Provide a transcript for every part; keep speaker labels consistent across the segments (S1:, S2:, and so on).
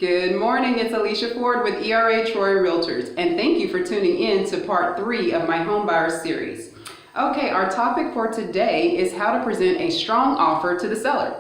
S1: Good morning, it's Alicia Ford with ERA Troy Realtors, and thank you for tuning in to part 3 of my home buyers series. Okay, our topic for today is how to present a strong offer to the seller.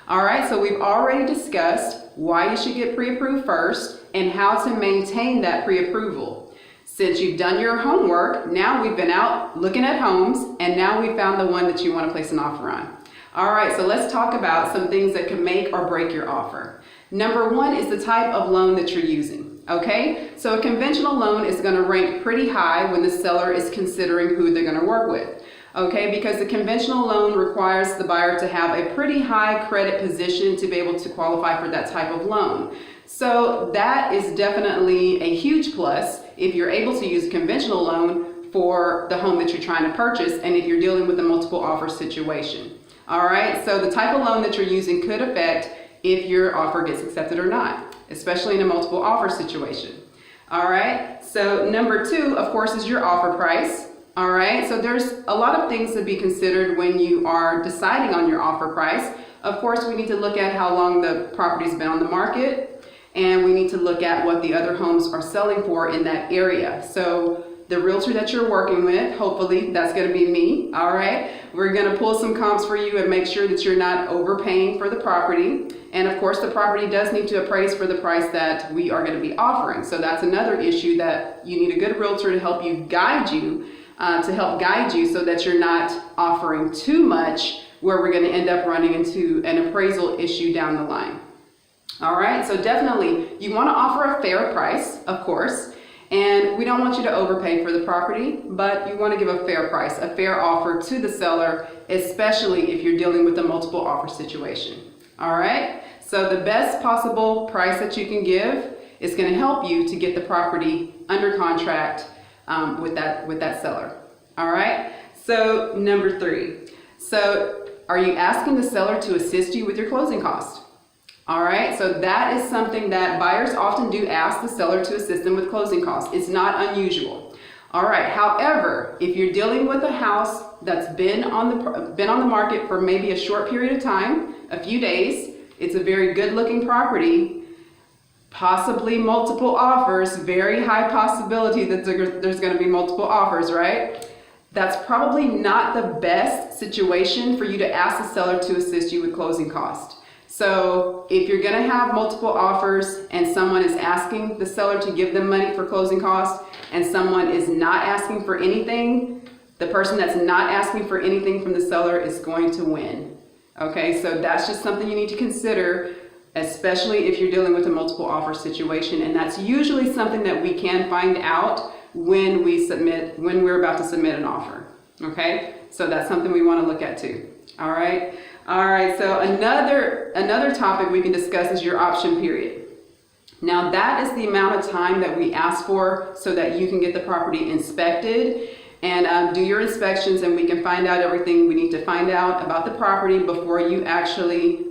S1: All right, so we've already discussed why you should get pre-approved first and how to maintain that pre-approval. Since you've done your homework, now we've been out looking at homes and now we found the one that you want to place an offer on. All right, so let's talk about some things that can make or break your offer. Number 1 is the type of loan that you're using, okay? So a conventional loan is gonna rank pretty high when the seller is considering who they're gonna work with, okay? Because the conventional loan requires the buyer to have a pretty high credit position to be able to qualify for that type of loan. So that is definitely a huge plus if you're able to use a conventional loan for the home that you're trying to purchase and if you're dealing with a multiple offer situation. All right, so the type of loan that you're using could affect if your offer gets accepted or not, especially in a multiple offer situation. All right, so number 2, of course, is your offer price. All right, so there's a lot of things to be considered when you are deciding on your offer price. Of course, we need to look at how long the property's been on the market, and we need to look at what the other homes are selling for in that area. So the realtor that you're working with, hopefully that's going to be me, all right? We're going to pull some comps for you and make sure that you're not overpaying for the property. And of course, the property does need to appraise for the price that we are going to be offering. So that's another issue that you need a good realtor to help you guide you, so that you're not offering too much where we're going to end up running into an appraisal issue down the line. All right, so definitely you want to offer a fair price, of course. And we don't want you to overpay for the property, but you want to give a fair price, a fair offer to the seller, especially if you're dealing with a multiple offer situation. All right, so the best possible price that you can give is going to help you to get the property under contract with that seller. All right, so number 3. So are you asking the seller to assist you with your closing costs? All right, so that is something that buyers often do ask the seller to assist them with closing costs. It's not unusual. All right, however, if you're dealing with a house that's been on the market for maybe a short period of time, a few days, it's a very good looking property, possibly multiple offers, very high possibility that there's going to be multiple offers, right? That's probably not the best situation for you to ask the seller to assist you with closing costs. So if you're going to have multiple offers and someone is asking the seller to give them money for closing costs and someone is not asking for anything, the person that's not asking for anything from the seller is going to win. Okay, so that's just something you need to consider, especially if you're dealing with a multiple offer situation. And that's usually something that we can find out when we're about to submit an offer. Okay, so that's something we want to look at too. All right. All right, so another topic we can discuss is your option period. Now that is the amount of time that we ask for so that you can get the property inspected and do your inspections, and we can find out everything we need to find out about the property before you actually,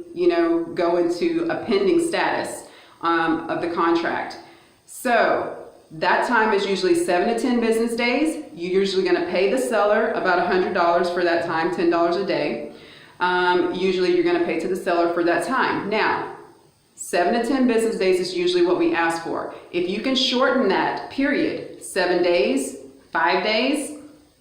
S1: go into a pending status of the contract. So that time is usually 7 to 10 business days. You're usually going to pay the seller about $100 for that time, $10 a day. Usually you're going to pay to the seller for that time. Now, 7 to 10 business days is usually what we ask for. If you can shorten that period, 7 days, 5 days,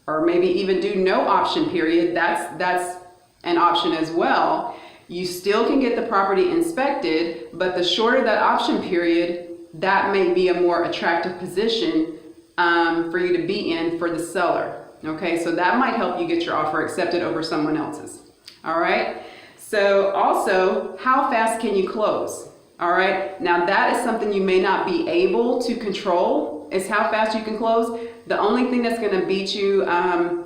S1: or maybe even do no option period, that's an option as well. You still can get the property inspected, but the shorter that option period, that may be a more attractive position for you to be in for the seller. Okay, so that might help you get your offer accepted over someone else's. All right, so also, how fast can you close? All right, now that is something you may not be able to control, is how fast you can close. The only thing that's going to beat you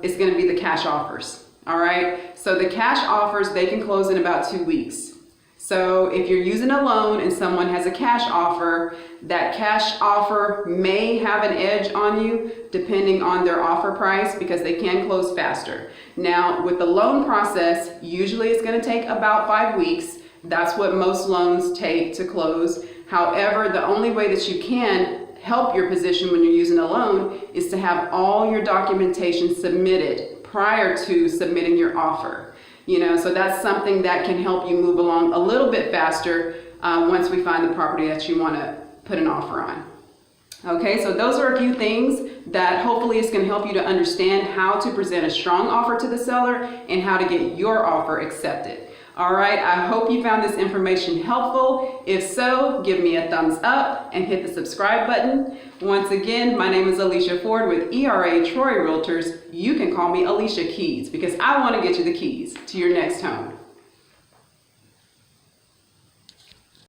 S1: is going to be the cash offers. All right, so the cash offers, they can close in about 2 weeks. So if you're using a loan and someone has a cash offer, that cash offer may have an edge on you depending on their offer price because they can close faster. Now with the loan process, usually it's going to take about 5 weeks. That's what most loans take to close. However, the only way that you can help your position when you're using a loan is to have all your documentation submitted prior to submitting your offer. So that's something that can help you move along a little bit faster once we find the property that you want to put an offer on. Okay, so those are a few things that hopefully is going to help you to understand how to present a strong offer to the seller and how to get your offer accepted. All right, I hope you found this information helpful. If so, give me a thumbs up and hit the subscribe button. Once again, my name is Alicia Ford with ERA Troy Realtors. You can call me Alicia Keys because I want to get you the keys to your next home.